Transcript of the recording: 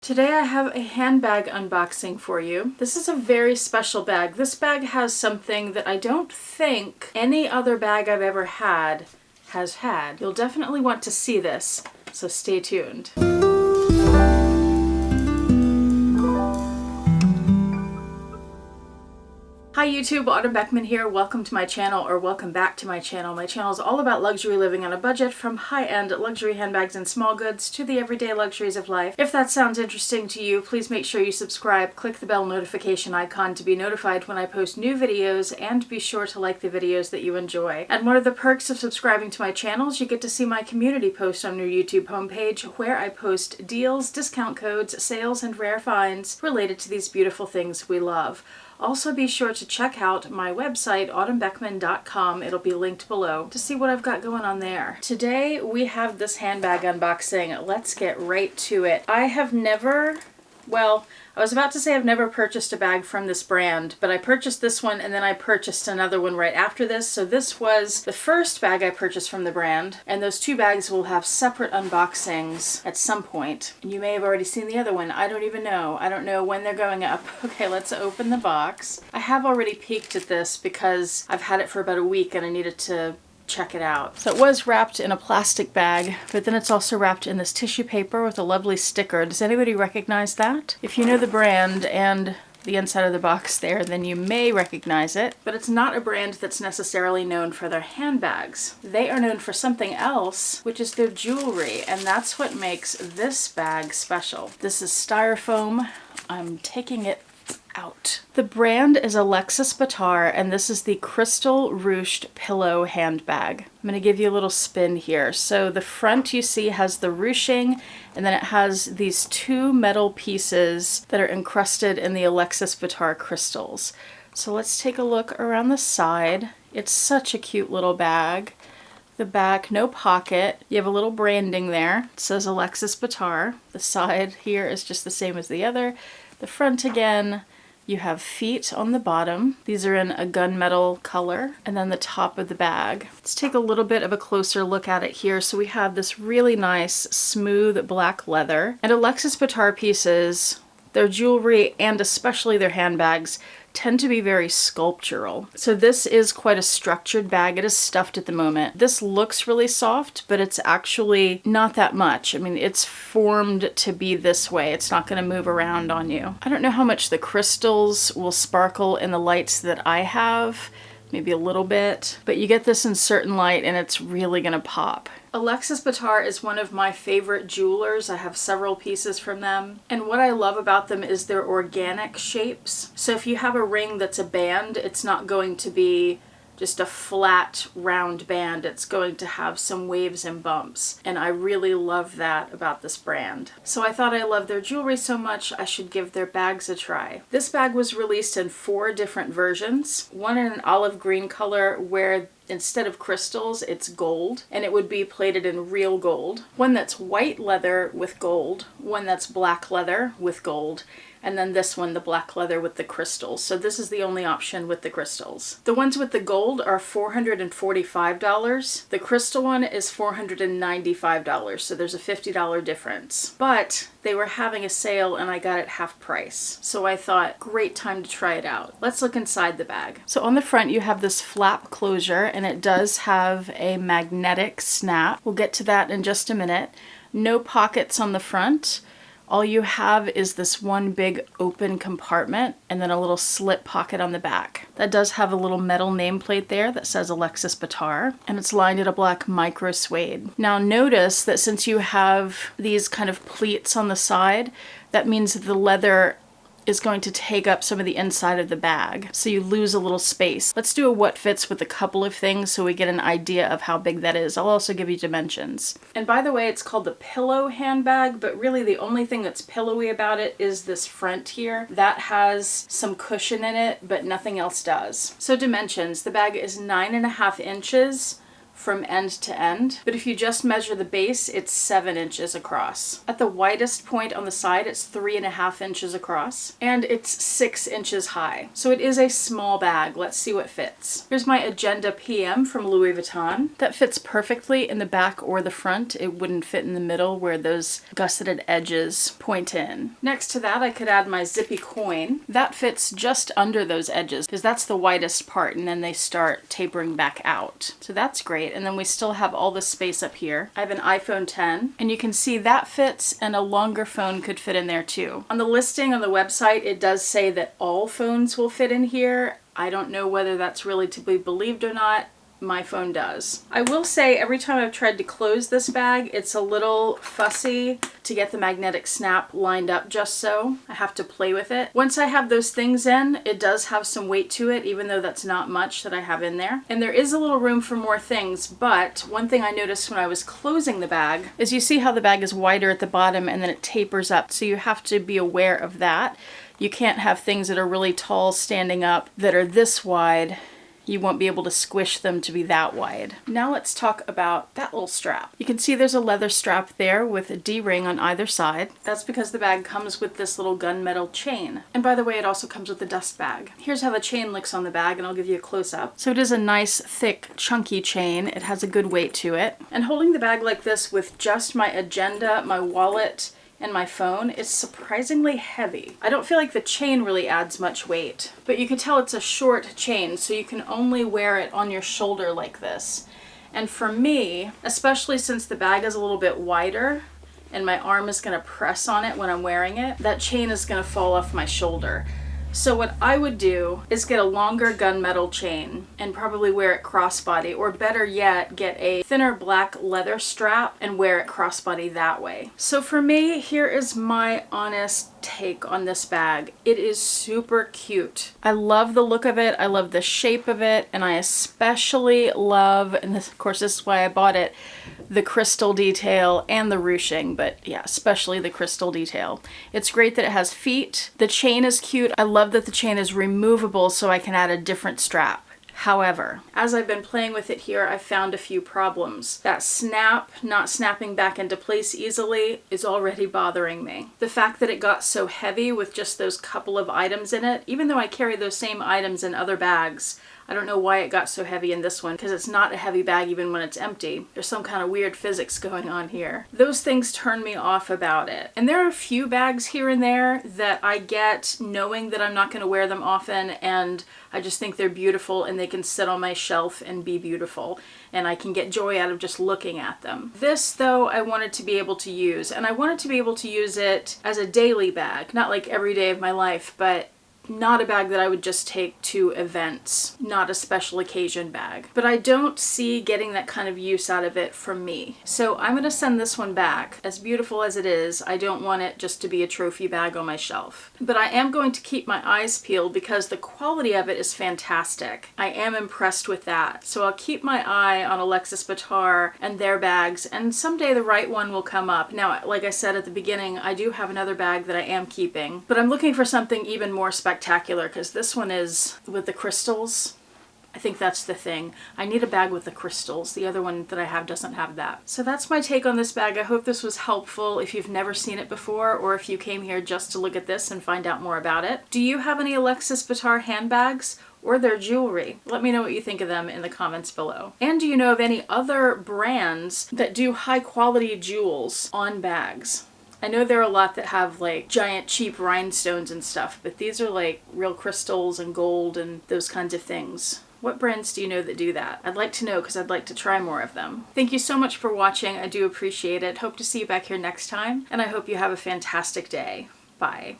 Today I have a handbag unboxing for you. This is a very special bag. This bag has something that I don't think any other bag I've ever had has had. You'll definitely want to see this, so stay tuned. Hi YouTube, Autumn Beckman here. Welcome to my channel, or welcome back to my channel. My channel is all about luxury living on a budget, from high-end luxury handbags and small goods to the everyday luxuries of life. If that sounds interesting to you, please make sure you subscribe, click the bell notification icon to be notified when I post new videos, and be sure to like the videos that you enjoy. And one of the perks of subscribing to my channel is you get to see my community post on your YouTube homepage, where I post deals, discount codes, sales, and rare finds related to these beautiful things we love. Also be sure to check out my website, autumnbeckman.com. It'll be linked below to see what I've got going on there. Today we have this handbag unboxing. Let's get right to it. I have never, well, I was about to say I've never purchased a bag from this brand, but I purchased this one and then I purchased another one right after this. So this was the first bag I purchased from the brand, and those two bags will have separate unboxings at some point. You may have already seen the other one. I don't even know. I don't know when they're going up. Okay, let's open the box. I have already peeked at this because I've had it for about a week and I needed to check it out. So it was wrapped in a plastic bag, but then it's also wrapped in this tissue paper with a lovely sticker. Does anybody recognize that? If you know the brand and the inside of the box there, then you may recognize it. But it's not a brand that's necessarily known for their handbags. They are known for something else, which is their jewelry, and that's what makes this bag special. This is styrofoam. I'm taking it out. The brand is Alexis Batar, and this is the Crystal Ruched Pillow Handbag. I'm going to give you a little spin here. So the front you see has the ruching, and then it has these two metal pieces that are encrusted in the Alexis Batar crystals. So let's take a look around the side. It's such a cute little bag. The back, no pocket. You have a little branding there. It says Alexis Batar. The side here is just the same as the other. The front again. You have feet on the bottom. These are in a gunmetal color. And then the top of the bag. Let's take a little bit of a closer look at it here. So we have this really nice, smooth black leather. And Alexis Batar pieces, their jewelry and especially their handbags, tend to be very sculptural. So this is quite a structured bag. It is stuffed at the moment. This looks really soft, but it's actually not that much. I mean, it's formed to be this way. It's not going to move around on you. I don't know how much the crystals will sparkle in the lights that I have. Maybe a little bit, but you get this in certain light and it's really gonna pop. Alexis Batar is one of my favorite jewelers. I have several pieces from them. And what I love about them is their organic shapes. So if you have a ring that's a band, it's not going to be just a flat round band. It's going to have some waves and bumps. And I really love that about this brand. So I thought I loved their jewelry so much, I should give their bags a try. This bag was released in 4 different versions. One in an olive green color where instead of crystals, it's gold, and it would be plated in real gold. One that's white leather with gold, one that's black leather with gold, and then this one, the black leather with the crystals. So this is the only option with the crystals. The ones with the gold are $445. The crystal one is $495, so there's a $50 difference. But they were having a sale and I got it half price. So I thought, great time to try it out. Let's look inside the bag. So on the front you have this flap closure, and it does have a magnetic snap. We'll get to that in just a minute. No pockets on the front. All you have is this one big open compartment and then a little slip pocket on the back. That does have a little metal nameplate there that says Alexis Batar, and it's lined in a black micro suede. Now notice that since you have these kind of pleats on the side, that means that the leather is going to take up some of the inside of the bag, so you lose a little space. Let's do a what fits with a couple of things so we get an idea of how big that is. I'll also give you dimensions. And by the way, it's called the pillow handbag, but really the only thing that's pillowy about it is this front here. That has some cushion in it, but nothing else does. So dimensions, the bag is 9.5 inches from end to end, but if you just measure the base, it's 7 inches across. At the widest point on the side, it's 3.5 inches across, and it's 6 inches high. So it is a small bag. Let's see what fits. Here's my Agenda PM from Louis Vuitton. That fits perfectly in the back or the front. It wouldn't fit in the middle where those gusseted edges point in. Next to that, I could add my zippy coin. That fits just under those edges because that's the widest part, and then they start tapering back out. So that's great. And then we still have all this space up here. I have an iPhone 10, and you can see that fits, and a longer phone could fit in there too. On the listing on the website, it does say that all phones will fit in here. I don't know whether that's really to be believed or not. My phone does. I will say every time I've tried to close this bag, it's a little fussy to get the magnetic snap lined up just so. I have to play with it. Once I have those things in, it does have some weight to it, even though that's not much that I have in there. And there is a little room for more things, but one thing I noticed when I was closing the bag is you see how the bag is wider at the bottom and then it tapers up. So you have to be aware of that. You can't have things that are really tall standing up that are this wide. You won't be able to squish them to be that wide. Now let's talk about that little strap. You can see there's a leather strap there with a D-ring on either side. That's because the bag comes with this little gunmetal chain. And by the way, it also comes with a dust bag. Here's how the chain looks on the bag, and I'll give you a close-up. So it is a nice, thick, chunky chain. It has a good weight to it. And holding the bag like this with just my agenda, my wallet, and my phone, it's surprisingly heavy. I don't feel like the chain really adds much weight, but you can tell it's a short chain, so you can only wear it on your shoulder like this. And for me, especially since the bag is a little bit wider and my arm is gonna press on it when I'm wearing it, that chain is gonna fall off my shoulder. So what I would do is get a longer gunmetal chain and probably wear it crossbody, or better yet, get a thinner black leather strap and wear it crossbody that way. So for me, here is my honest take on this bag. It is super cute. I love the look of it. I love the shape of it. And I especially love, and this, of course, this is why I bought it, the crystal detail and the ruching, but yeah, especially the crystal detail. It's great that it has feet. The chain is cute. I love that the chain is removable so I can add a different strap. However, as I've been playing with it here, I've found a few problems. That snap, not snapping back into place easily, is already bothering me. The fact that it got so heavy with just those couple of items in it, even though I carry those same items in other bags, I don't know why it got so heavy in this one, because it's not a heavy bag even when it's empty. There's some kind of weird physics going on here. Those things turn me off about it. And there are a few bags here and there that I get knowing that I'm not going to wear them often, and I just think they're beautiful and they can sit on my shelf and be beautiful, and I can get joy out of just looking at them. This, though, I wanted to be able to use, and I wanted to be able to use it as a daily bag, not like every day of my life, but not a bag that I would just take to events, not a special occasion bag. But I don't see getting that kind of use out of it from me. So I'm gonna send this one back. As beautiful as it is, I don't want it just to be a trophy bag on my shelf. But I am going to keep my eyes peeled because the quality of it is fantastic. I am impressed with that. So I'll keep my eye on Alexis Bittar and their bags, and someday the right one will come up. Now, like I said at the beginning, I do have another bag that I am keeping, but I'm looking for something even more spectacular because this one is with the crystals. I think that's the thing. I need a bag with the crystals. The other one that I have doesn't have that. So that's my take on this bag. I hope this was helpful if you've never seen it before, or if you came here just to look at this and find out more about it. Do you have any Alexis Bittar handbags or their jewelry? Let me know what you think of them in the comments below. And do you know of any other brands that do high quality jewels on bags? I know there are a lot that have like giant cheap rhinestones and stuff, but these are like real crystals and gold and those kinds of things. What brands do you know that do that? I'd like to know because I'd like to try more of them. Thank you so much for watching. I do appreciate it. Hope to see you back here next time, and I hope you have a fantastic day. Bye.